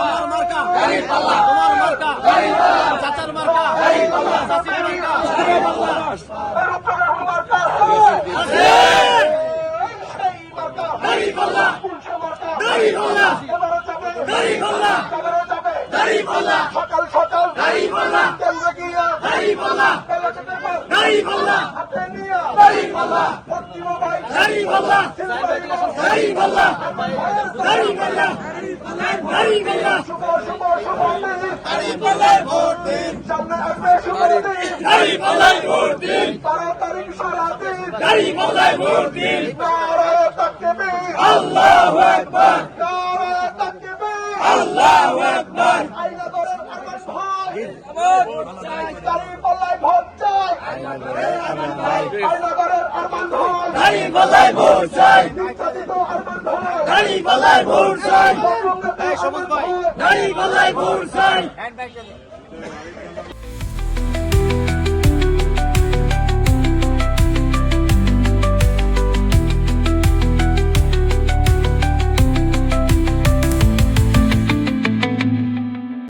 আমার মার্কা, তোমার মার্কা, চাচার মার্কা, চাচির মার্কা, সকাল সকাল কেন্দ্রে গিয়া হাতে নিয়া ভর্তি মোবাইল শুভ শুভ শুভ দিন সামনে আসবে শুভ দিন 12 তারিখ সারাদিন নারায়ে তাকবীর আল্লাহু আকবার, নারায়ে তাকবীর আল্লাহু আকবার। আইনাগরের আরমান ভাই দাঁড়িপাল্লায় ভোট চাই আইনাগরের আরমান ভাই দাঁড়িপাল্লায় ভোট চাই, নির্যাতিত আরমান ভাই দাঁড়িপাল্লায় ভোট চাই, দাঁড়িপাল্লায় ভোট চাই। দাঁড়িপাল্লায় ভোট চাই।